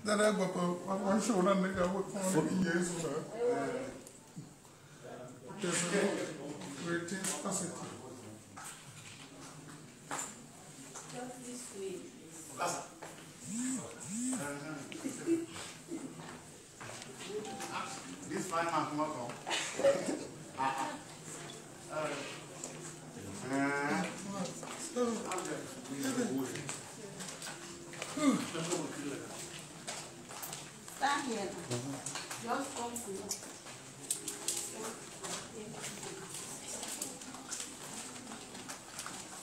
Then I got one show and I work for years. There's a great capacity. This fine man come out. Stand here. Just come to you.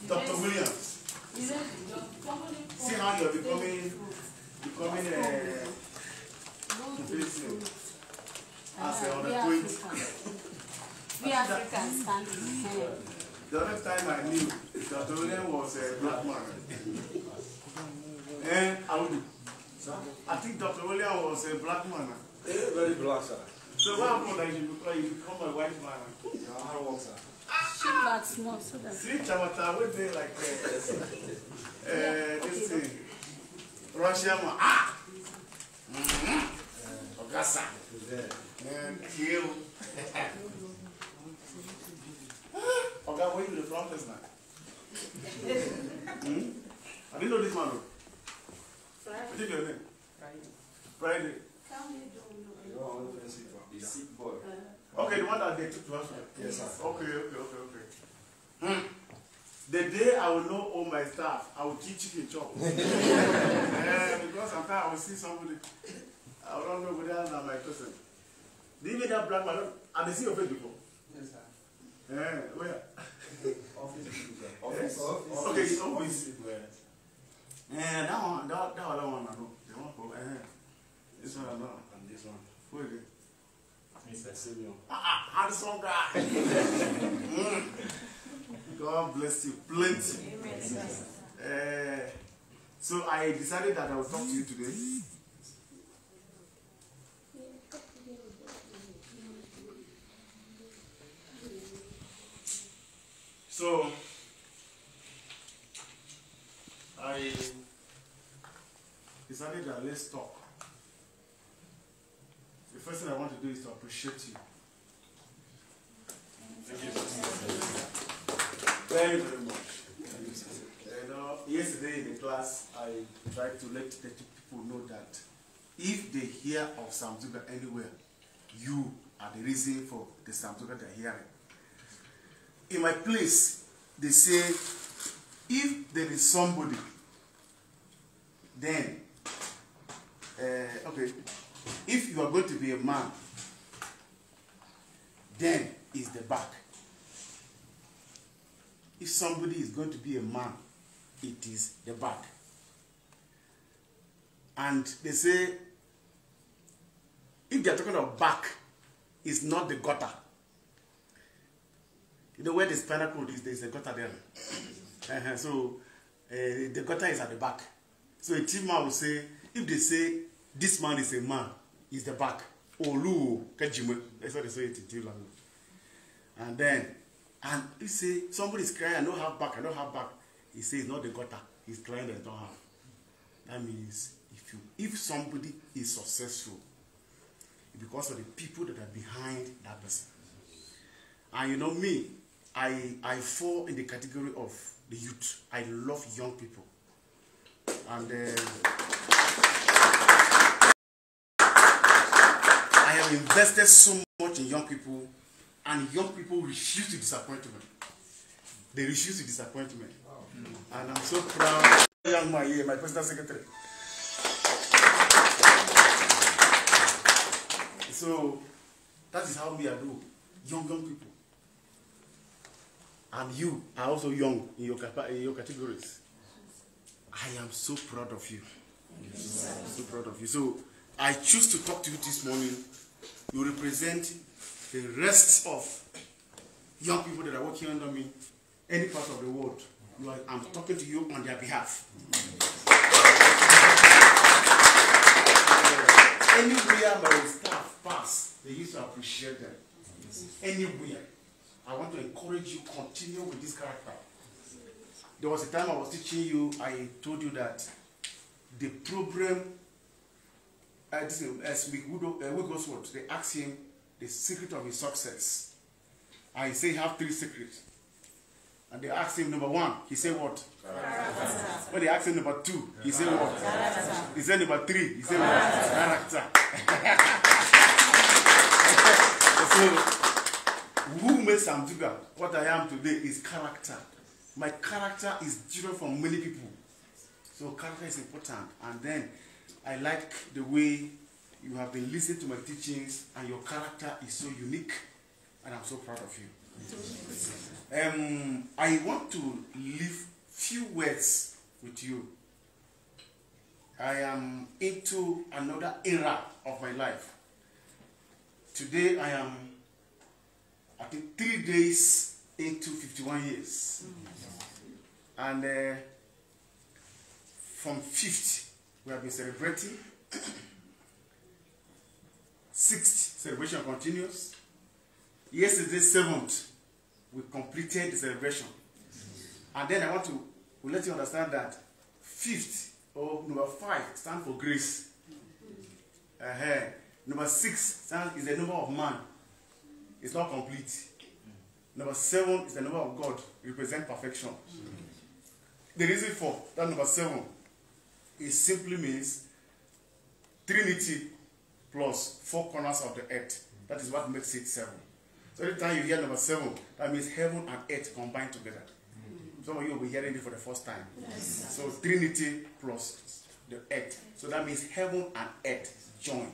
Dr. Williams, see how you're becoming as a other 20. We Africans stand here. The other time I knew Dr. Williams was a black man. And I would. I think Dr. Williams was a black man. Very black, sir. So what happened that you become a white man? How long, sir? She back small so that. See, Chavata, what they like this thing. Russian man. Ogasa. And kill. Oga, where you from this night? I didn't know this man. What is your name? Friday. The sick boy. Okay, the one that they took to hospital. Yes, sir. Okay. The day I will know all my staff, I will teach chicken chop. Because sometimes I will see somebody, I don't know whether that's my person. Do you meet that black man? Have they seen your face before? Yes, sir. Where? Office. Okay, it's office. That one I know. The one for, this one I know. And this one. Who is it? Mr. Simeon. Handsome guy. God bless you. Plenty. So I decided that I will talk to you today. So I decided that let's talk. The first thing I want to do is to appreciate you. Thank you very, very much. You know, yesterday in the class, I tried to let the people know that if they hear of Zuga anywhere, you are the reason for the Zuga they're hearing. In my place, they say, if there is somebody, then, okay, if you are going to be a man, then is the back. If somebody is going to be a man, it is the back. And they say, if they are talking about back, it's not the gutter. You know where the spinal cord is, there's a gutter there. So the gutter is at the back. So a team man will say, if they say this man is a man, is the back. Olu kajime. That's what they say it in Tiw language. And then, and he say somebody is crying, I don't have back, I don't have back. He says not the gutter. He's crying and don't have. That means if somebody is successful, it's because of the people that are behind that person. And you know me, I fall in the category of the youth. I love young people. And I have invested so much in young people, and young people refuse to disappoint me. They refuse to disappoint me. And I'm so proud. Young man here, my personal secretary. So that is how me I do. Young people. And you are also young in your categories. I am so proud of you. So proud of you. So I choose to talk to you this morning. You represent the rest of young people that are working under me, any part of the world. I'm talking to you on their behalf. Anywhere my staff pass, they used to appreciate them. Anywhere. I want to encourage you, continue with this character. There was a time I was teaching you, I told you that the problem Wigglesworth, they asked him the secret of his success. And he said he have 3 secrets. And they asked him number 1, he said what? When they asked him number 2, he said what? He said number 3, he said what? Character. So, who makes Zuga what I am today is character. My character is different from many people. So character is important. And then I like the way you have been listening to my teachings and your character is so unique. And I'm so proud of you. I want to leave few words with you. I am into another era of my life. Today I am, I think, 3 days into 51 years. And from 5th, we have been celebrating. 6th, celebration continues. Yesterday, 7th, we completed the celebration. And then I want to let you understand that 5th, or number 5, stands for grace. Number 6 is the number of man. It's not complete. Number 7 is the number of God. It represents perfection. The reason for that number 7 is simply means Trinity plus 4 corners of the earth. That is what makes it 7. So every time you hear number 7, that means heaven and earth combined together. Some of you will be hearing it for the first time. Yes. So Trinity plus the earth. So that means heaven and earth join.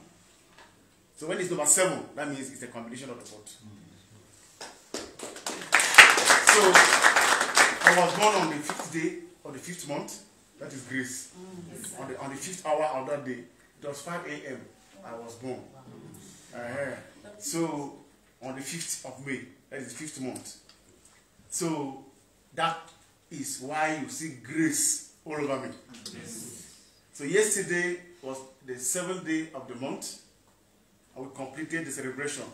So when it's number 7, that means it's a combination of the both. So I was born on the 5th day of the 5th month. That is grace. On the 5th hour of that day, it was 5 a.m. I was born. So on the 5th of May, that is the 5th month. So that is why you see grace all over me. Yes. So yesterday was the 7th day of the month, and we completed the celebration.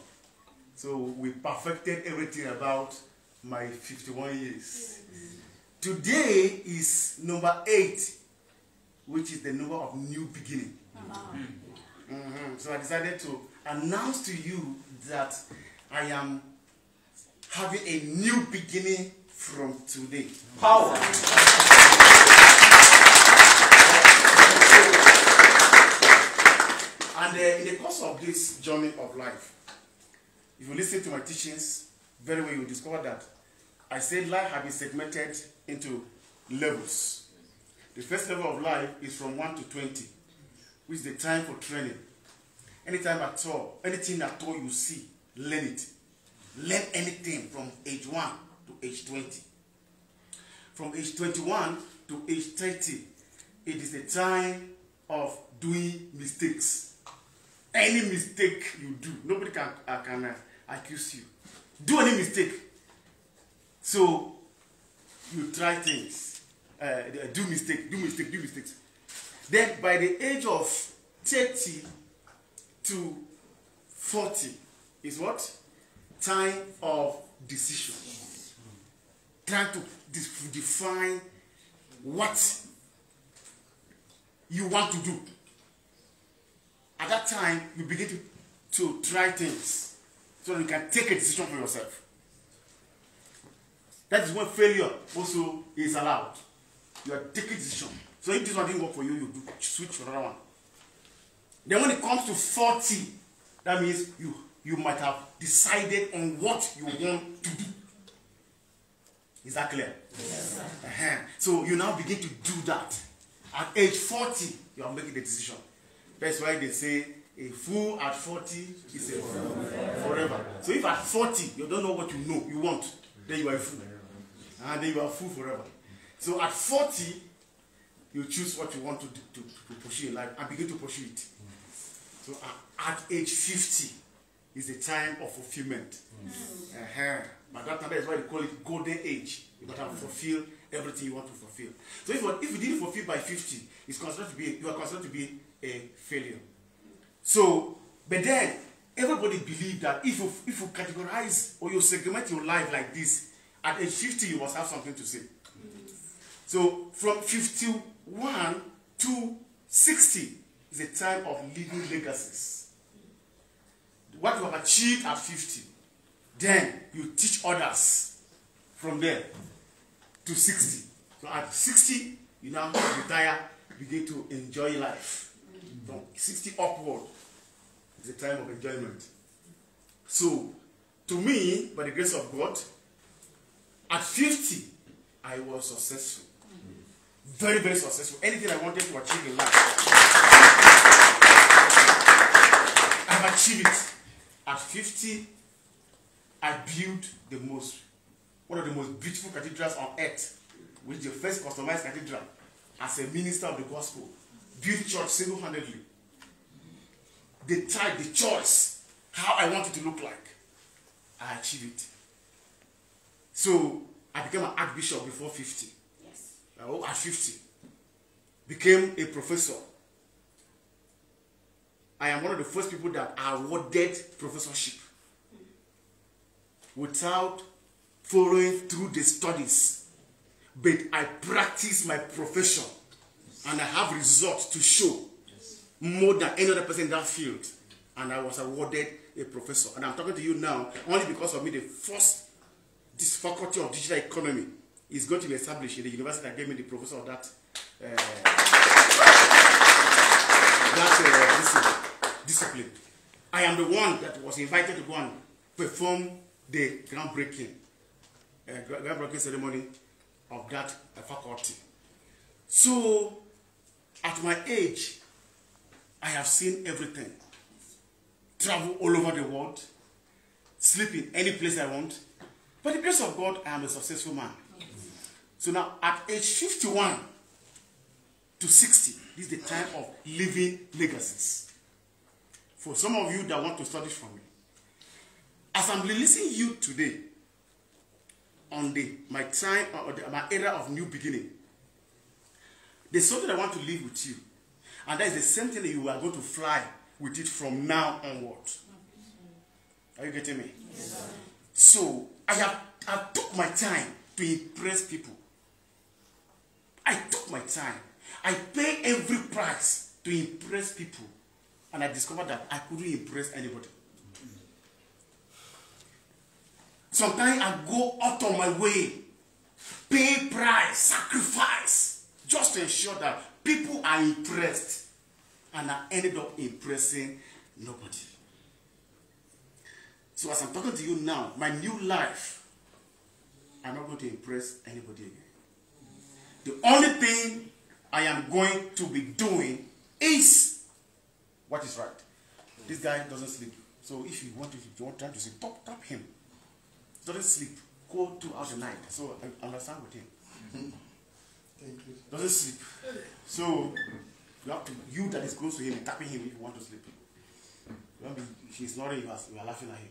So we perfected everything about my 51 years. Yes. Today is number 8, which is the number of new beginning. So I decided to announce to you that I am having a new beginning from today. Power. And in the course of this journey of life, if you listen to my teachings very well, you will discover that I said life has been segmented into levels. The first level of life is from 1 to 20, which is the time for training. Anytime at all, anything at all you see, learn it. Learn anything from age 1 to age 20. From age 21 to age 30, it is the time of doing mistakes. Any mistake you do, nobody can accuse you. Do any mistake. So you try things, do mistakes. Then by the age of 30 to 40 is what? Time of decision. Trying to define what you want to do. At that time, you begin to try things so that you can take a decision for yourself. That is when failure also is allowed. You are taking a decision. So if this one didn't work for you, you do switch to another one. Then when it comes to 40, that means you might have decided on what you want to do. Is that clear? Yes. So you now begin to do that. At age 40, you are making the decision. That's why they say a fool at 40 is a fool forever. So if at 40 you don't know what you want, then you are a fool. And then you are a fool forever. So at 40, you choose what you want to pursue in life and begin to pursue it. So at age 50 is the time of fulfillment. But that is why they call it golden age. You got to fulfill everything you want to fulfill. So if you didn't fulfill by 50, you are considered to be a failure. So, but then everybody believes that if you categorize or you segment your life like this, at age 50 you must have something to say. So from 51 to 60 is a time of leaving legacies. What you have achieved at 50, then you teach others from there to 60. So at 60, you now retire, begin to enjoy life. From 60 upward is a time of enjoyment. So, to me, by the grace of God, at 50, I was successful. Very, very successful. Anything I wanted to achieve in life, I've achieved it. At 50, I built one of the most beautiful cathedrals on earth, which is the first customized cathedral as a minister of the gospel. Built church single-handedly. The type, the choice, how I want it to look like, I achieved it. So I became an archbishop before 50. Yes. At 50, became a professor. I am one of the first people that are awarded professorship without following through the studies. But I practice my profession and I have results to show more than any other person in that field. And I was awarded a professor. And I'm talking to you now only because of me. This faculty of digital economy is going to be established in the university that gave me the professor of that discipline. I am the one that was invited to go and perform the groundbreaking ceremony of that faculty. So, at my age, I have seen everything. Travel all over the world, sleep in any place I want. By the grace of God, I am a successful man. So now, at age 51 to 60, this is the time of living legacies. For some of you that want to study from me, as I'm releasing you today on my era of new beginning, there's something I want to leave with you. And that is the same thing that you are going to fly with it from now onward. Are you getting me? Yes, sir. So, I took my time to impress people. I took my time. I pay every price to impress people. And I discovered that I couldn't impress anybody. Sometimes I go out of my way, pay price, sacrifice, just to ensure that people are impressed. And I ended up impressing nobody. So as I'm talking to you now, my new life, I'm not going to impress anybody again. The only thing I am going to be doing is what is right. This guy doesn't sleep. So if you want time to sleep, tap him. He doesn't sleep. Go throughout the night. So I understand with him. Thank you. Doesn't sleep. So you that is close to him, tapping him if you want to sleep. If he's snoring, you are laughing at him.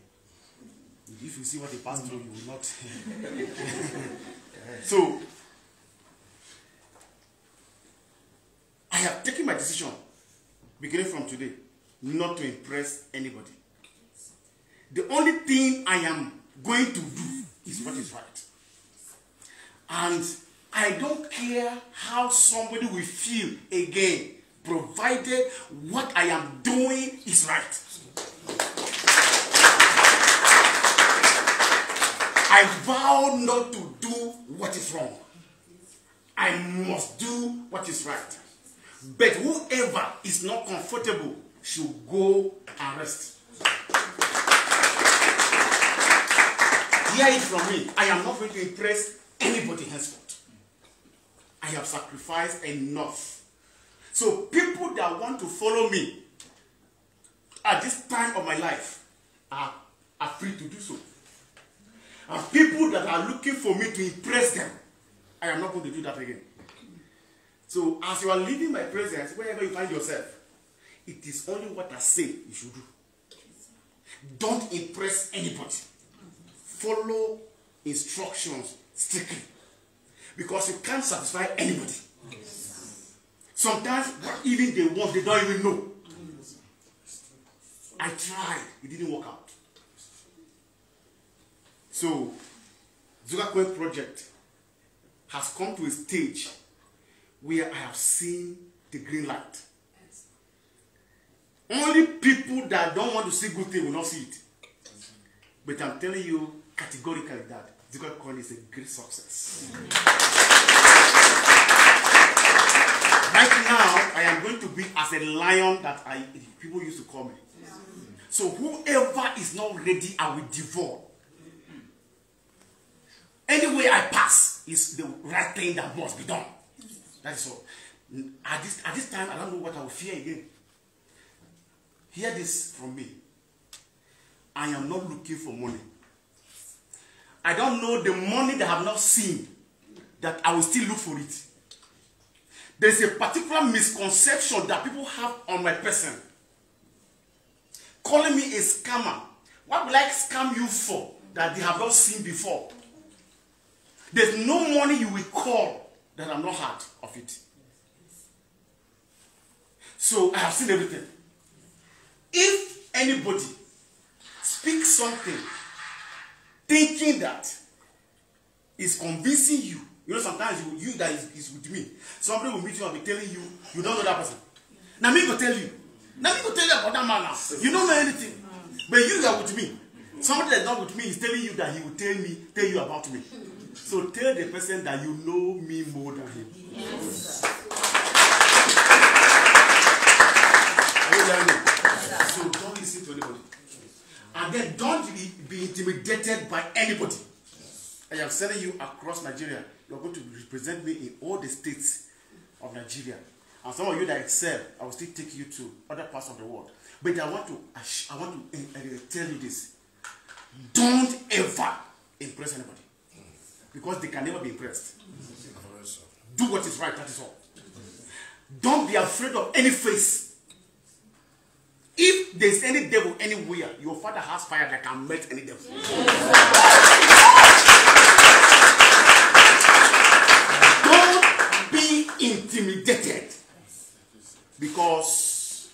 If you see what he passed through, you will not. So, I have taken my decision, beginning from today, not to impress anybody. The only thing I am going to do is what is right. And I don't care how somebody will feel again, provided what I am doing is right. I vow not to do what is wrong. I must do what is right. But whoever is not comfortable should go and rest. Hear it from me. I am not going to impress anybody henceforth. I have sacrificed enough. So people that want to follow me at this time of my life are free to do so. And people that are looking for me to impress them, I am not going to do that again. So as you are leaving my presence, wherever you find yourself, it is only what I say you should do. Don't impress anybody. Follow instructions strictly. Because you can't satisfy anybody. Sometimes what even they want, they don't even know. I tried, it didn't work out. So, Zuga Coin project has come to a stage where I have seen the green light. Only people that don't want to see good things will not see it. But I'm telling you categorically that Zuga Coin is a great success. Right now, I am going to be as a lion that people used to call me. So whoever is not ready, I will devour. Any way I pass is the right thing that must be done. That is all. At this time, I don't know what I will fear again. Hear this from me. I am not looking for money. I don't know the money that I have not seen, that I will still look for it. There is a particular misconception that people have on my person. Calling me a scammer. What will I scam you for that they have not seen before? There's no money you will call that I'm not heard of it. So I have seen everything. If anybody speaks something thinking that is convincing you, you know, sometimes you that is with me, somebody will meet you and be telling you, you don't know that person. Now me go tell you. Now me go tell you about that man now. You don't know anything. But you are with me. Somebody that's not with me is telling you that he will tell you about me. So tell the person that you know me more than him. Yes. Are you learning? So don't listen to anybody. And then don't be intimidated by anybody. I am sending you across Nigeria. You are going to represent me in all the states of Nigeria. And some of you that excel, I will still take you to other parts of the world. But I want to tell you this. Don't ever impress anybody. Because they can never be impressed. Do what is right, that is all. Don't be afraid of any face. If there's any devil anywhere, your father has fire that can melt any devil. Don't be intimidated. Because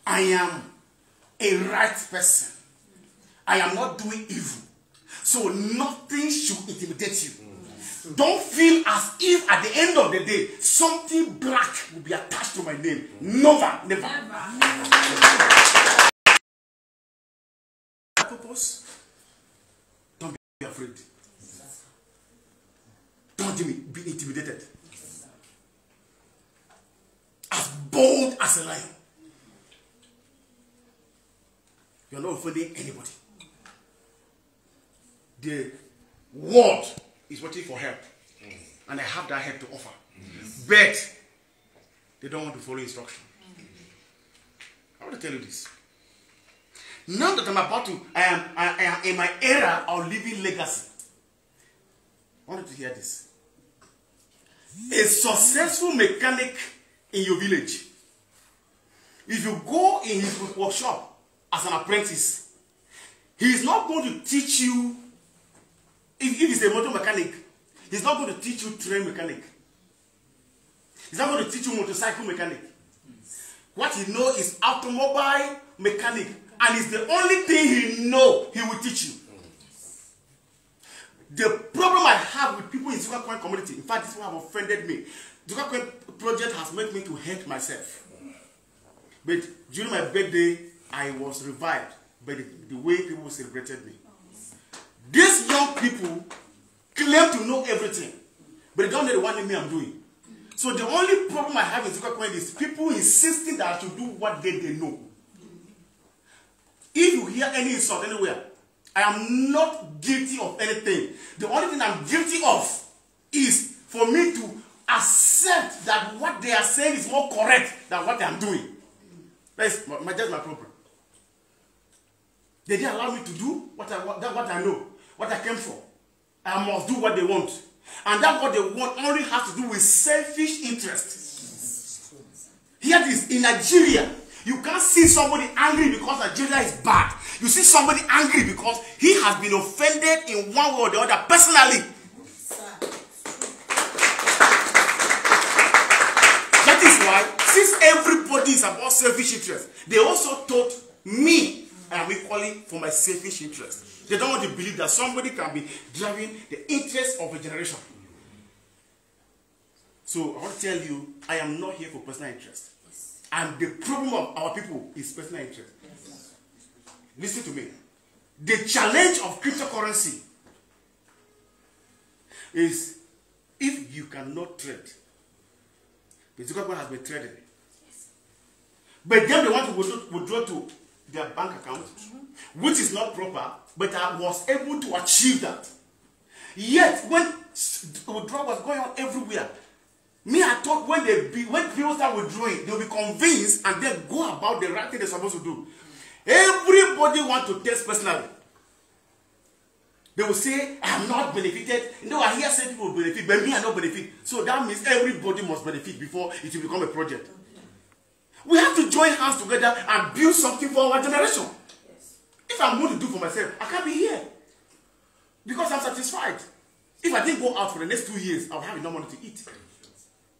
I am a right person. I am not doing evil. So nothing should intimidate you. Don't feel as if at the end of the day, something black will be attached to my name. Never, never. Purpose? Don't be afraid. Don't be intimidated. As bold as a lion. You are not offending anybody. The world is waiting for help. And I have that help to offer. But they don't want to follow instruction. I want to tell you this. Now that I'm about to, I am in my era of living legacy. I want you to hear this. A successful mechanic in your village, if you go in his workshop as an apprentice, he is not going to teach you. If he's a motor mechanic, he's not going to teach you train mechanic. He's not going to teach you motorcycle mechanic. What he knows is automobile mechanic. And it's the only thing he knows he will teach you. The problem I have with people in Zuga Coin community, in fact, this one have offended me. Zuga Coin project has made me to hate myself. But during my birthday, I was revived by the way people celebrated me. These young people claim to know everything, but they don't know the one thing I'm doing. So the only problem I have in Zuga Coin is people insisting that I should do what they know. If you hear any insult anywhere, I am not guilty of anything. The only thing I'm guilty of is for me to accept that what they are saying is more correct than what I'm doing. That's my problem. They didn't allow me to do what I know, what I came for. I must do what they want. And that what they want only has to do with selfish interest. Here it is, in Nigeria, you can't see somebody angry because Nigeria is bad. You see somebody angry because he has been offended in one way or the other personally. That is why, since everybody is about selfish interest, they also taught me I am equally for my selfish interest. They don't want to believe that somebody can be driving the interest of a generation. So I want to tell you, I am not here for personal interest. And the problem of our people is personal interest. Listen to me. The challenge of cryptocurrency is if you cannot trade, the Zuga coin has been traded. But then they want to withdraw to their bank account, which is not proper, but I was able to achieve that. Yet, when withdrawal was going on everywhere, me, I thought when people start withdrawing, they'll be convinced and then go about the right thing they're supposed to do. Everybody wants to test personally. They will say, I have not benefited. No, I hear some people benefit, but me, I don't benefit. So that means everybody must benefit before it will become a project. We have to join hands together and build something for our generation. Yes. If I'm going to do for myself, I can't be here. Because I'm satisfied. If I didn't go out for the next 2 years, I'll have enough money to eat.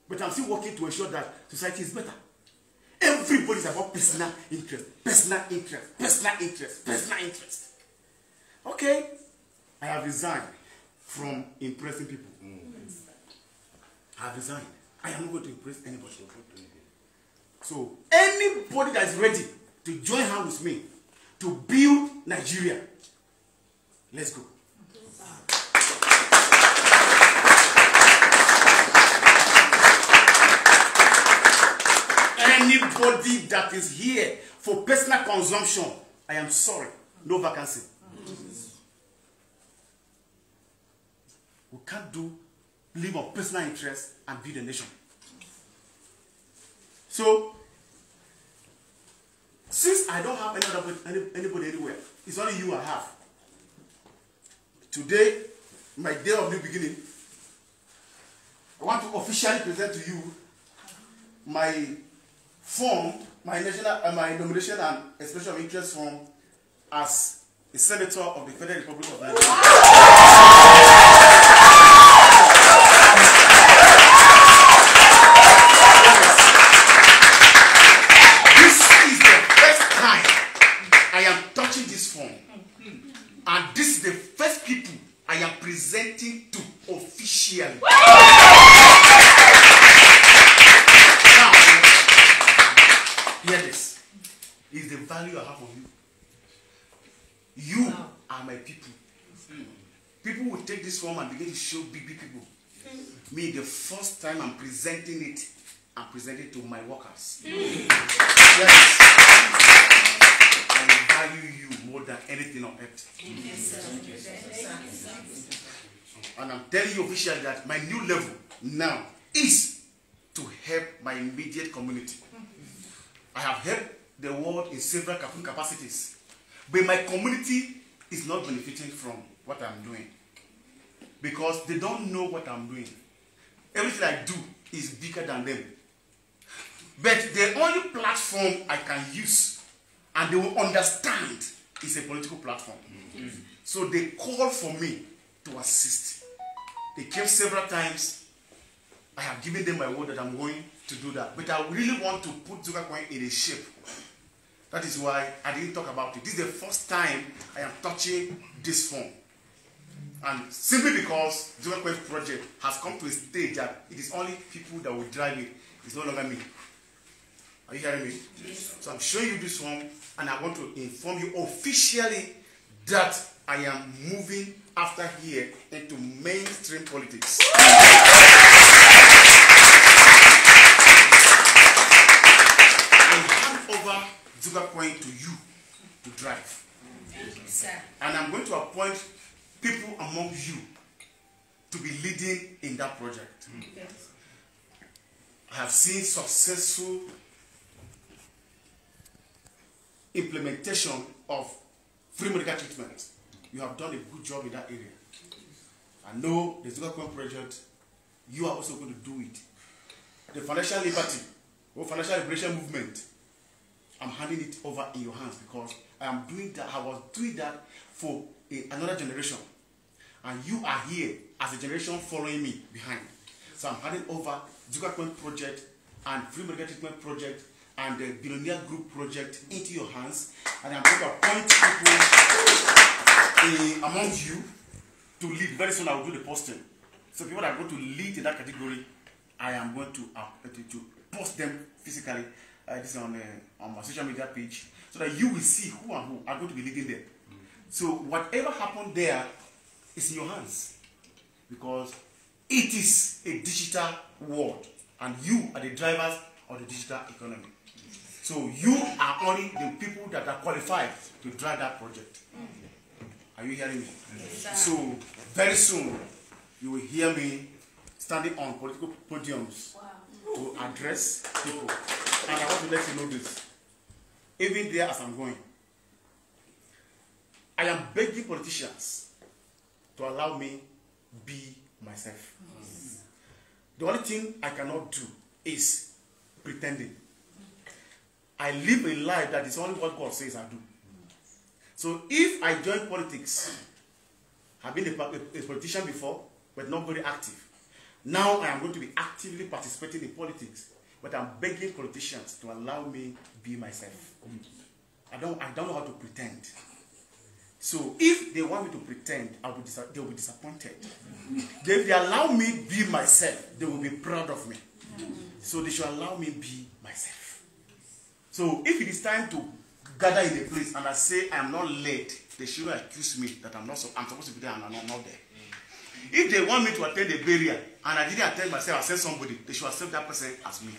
But I'm still working to ensure that society is better. Everybody is about personal interest, personal interest, personal interest, personal interest. Okay, I have resigned from impressing people. I have resigned. I am not going to impress anybody. So, anybody that is ready to join hands with me to build Nigeria, let's go. Anybody that is here for personal consumption, I am sorry, no vacancy. We can't live on personal interest and build a nation. So, since I don't have anybody anywhere, it's only you I have. Today, my day of new beginning, I want to officially present to you my form, my nomination and expression of interest form as a senator of the Federal Republic of Nigeria. And this is the first people I am presenting to officially. Now, hear this. Is the value I have for you. You are my people. People will take this form and begin to show big people. Me, the first time I'm presenting it, I'm presenting it to my workers. Yes. I value you more than anything on earth. And I'm telling you officially that my new level now is to help my immediate community. I have helped the world in several capacities, but my community is not benefiting from what I'm doing because they don't know what I'm doing. Everything I do is bigger than them. But the only platform I can use and they will understand it's a political platform. So they call for me to assist. They came several times. I have given them my word that I'm going to do that. But I really want to put Zuga coin in a shape. That is why I didn't talk about it. This is the first time I am touching this form. And simply because Zuga coin project has come to a stage that it is only people that will drive it. It's no longer me. Are you hearing me? Yes. So I'm showing you this form and I want to inform you officially that I am moving after here into mainstream politics. I hand over Zuga coin to you to drive. Thank you, sir. And I'm going to appoint people among you to be leading in that project. Yes. I have seen successful implementation of free medical treatment. You have done a good job in that area. I know the Zuga coin project, you are also going to do it. The financial liberty or financial liberation movement, I'm handing it over in your hands because I am doing that. I was doing that for another generation. And you are here as a generation following me behind. So I'm handing over Zuga coin project and free medical treatment project and the Billionaire Group project into your hands, and I'm going to appoint people among you to lead. Very soon I will do the posting. So people that are going to lead in that category, I am going to post them physically this on my social media page, so that you will see who and who are going to be leading them. So whatever happened there is in your hands, because it is a digital world, and you are the drivers of the digital economy. So you are only the people that are qualified to drive that project. Are you hearing me? Yes, so very soon you will hear me standing on political podiums to address people. And I want to let you know this. Even there as I'm going, I am begging politicians to allow me be myself. The only thing I cannot do is pretending. I live a life that is only what God says I do. So if I join politics, I've been a politician before, but not very active. Now I am going to be actively participating in politics, but I'm begging politicians to allow me be myself. I don't know how to pretend. So if they want me to pretend, they will be disappointed. If they allow me be myself, they will be proud of me. So they should allow me be myself. So if it is time to gather in a place and I say I am not led, they shouldn't accuse me that I'm supposed to be there and I'm not there. If they want me to attend a burial and I didn't attend myself, I sent somebody, they should accept that person as me.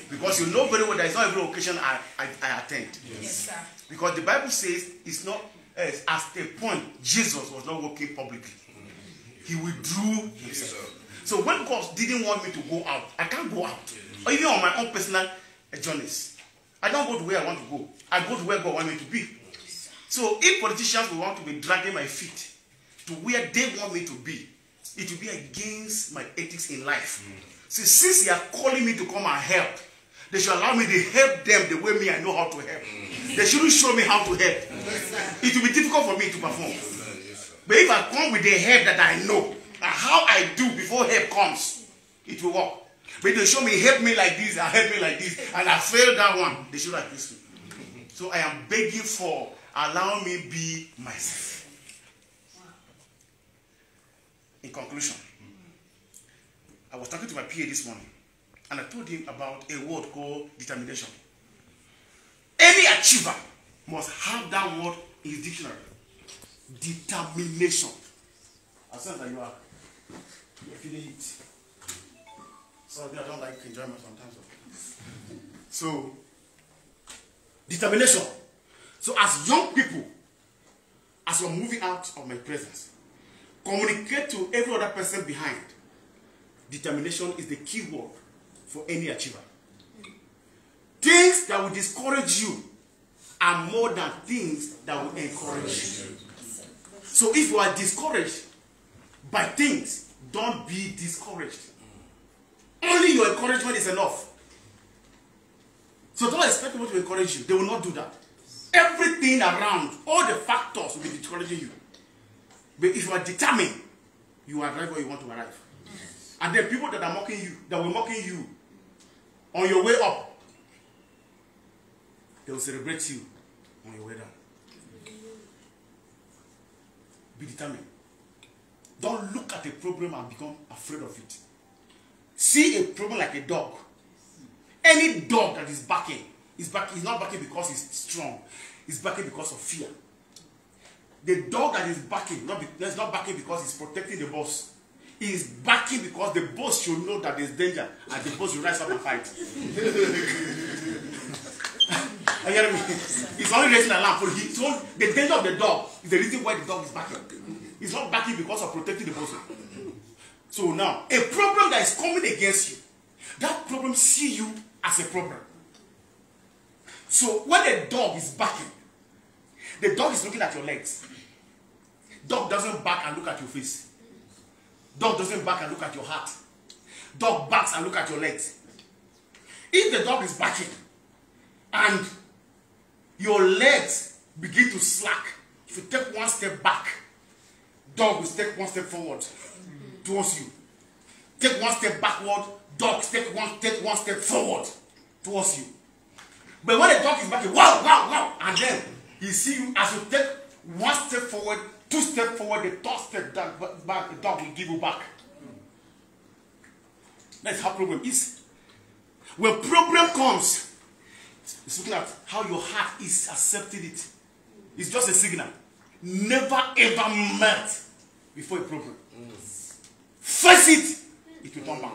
Because you know very well that it's not every occasion I attend. Yes, sir. Because the Bible says it's not as a point Jesus was not working publicly. He withdrew himself. So when God didn't want me to go out, I can't go out. Or even on my own personal journeys. I don't go to where I want to go. I go to where God wants me to be. So if politicians will want to be dragging my feet to where they want me to be, it will be against my ethics in life. So since they are calling me to come and help, they should allow me to help them the way I know how to help. They shouldn't show me how to help. It will be difficult for me to perform. But if I come with the help that I know, and how I do before help comes, it will work. But they show me, help me like this, and help me like this, and I failed that one, they should accuse me. So I am begging for, allow me be myself. In conclusion, I was talking to my PA this morning, and I told him about a word called determination. Any achiever must have that word in his dictionary. Determination. As soon as you are, you're feeling it. So I don't like enjoyment sometimes. So, determination. So as young people, as you're moving out of my presence, communicate to every other person behind. Determination is the key word for any achiever. Things that will discourage you are more than things that will encourage you. So if you are discouraged by things, don't be discouraged. Only your encouragement is enough. So don't expect people to encourage you. They will not do that. Everything around, all the factors will be discouraging you. But if you are determined, you arrive where you want to arrive. And the people that are mocking you, that were mocking you on your way up, they will celebrate you on your way down. Be determined. Don't look at a problem and become afraid of it. See a problem like a dog. Any dog that is barking, is not barking because it's strong. It's barking because of fear. The dog that is barking, is not barking because it's protecting the boss. He is barking because the boss should know that there's danger and the boss should rise up and fight. You hear me? He's only raising an alarm. The danger of the dog is the reason why the dog is barking. He's not barking because of protecting the boss. So now, a problem that is coming against you, that problem sees you as a problem. So when a dog is barking, the dog is looking at your legs. Dog doesn't bark and look at your face. Dog doesn't bark and look at your heart. Dog barks and look at your legs. If the dog is barking and your legs begin to slack, if you take one step back, dog will take one step forward towards you. Take one step backward, dog take one step forward towards you. But when the dog is barking, wow, wow, wow, and then he see you as you take one step forward, two steps forward, the third step back, the dog will give you back. That's how problem is. When problem comes, it's looking at how your heart is accepting it. It's just a signal. Never ever met before a problem. Face it, it will come back.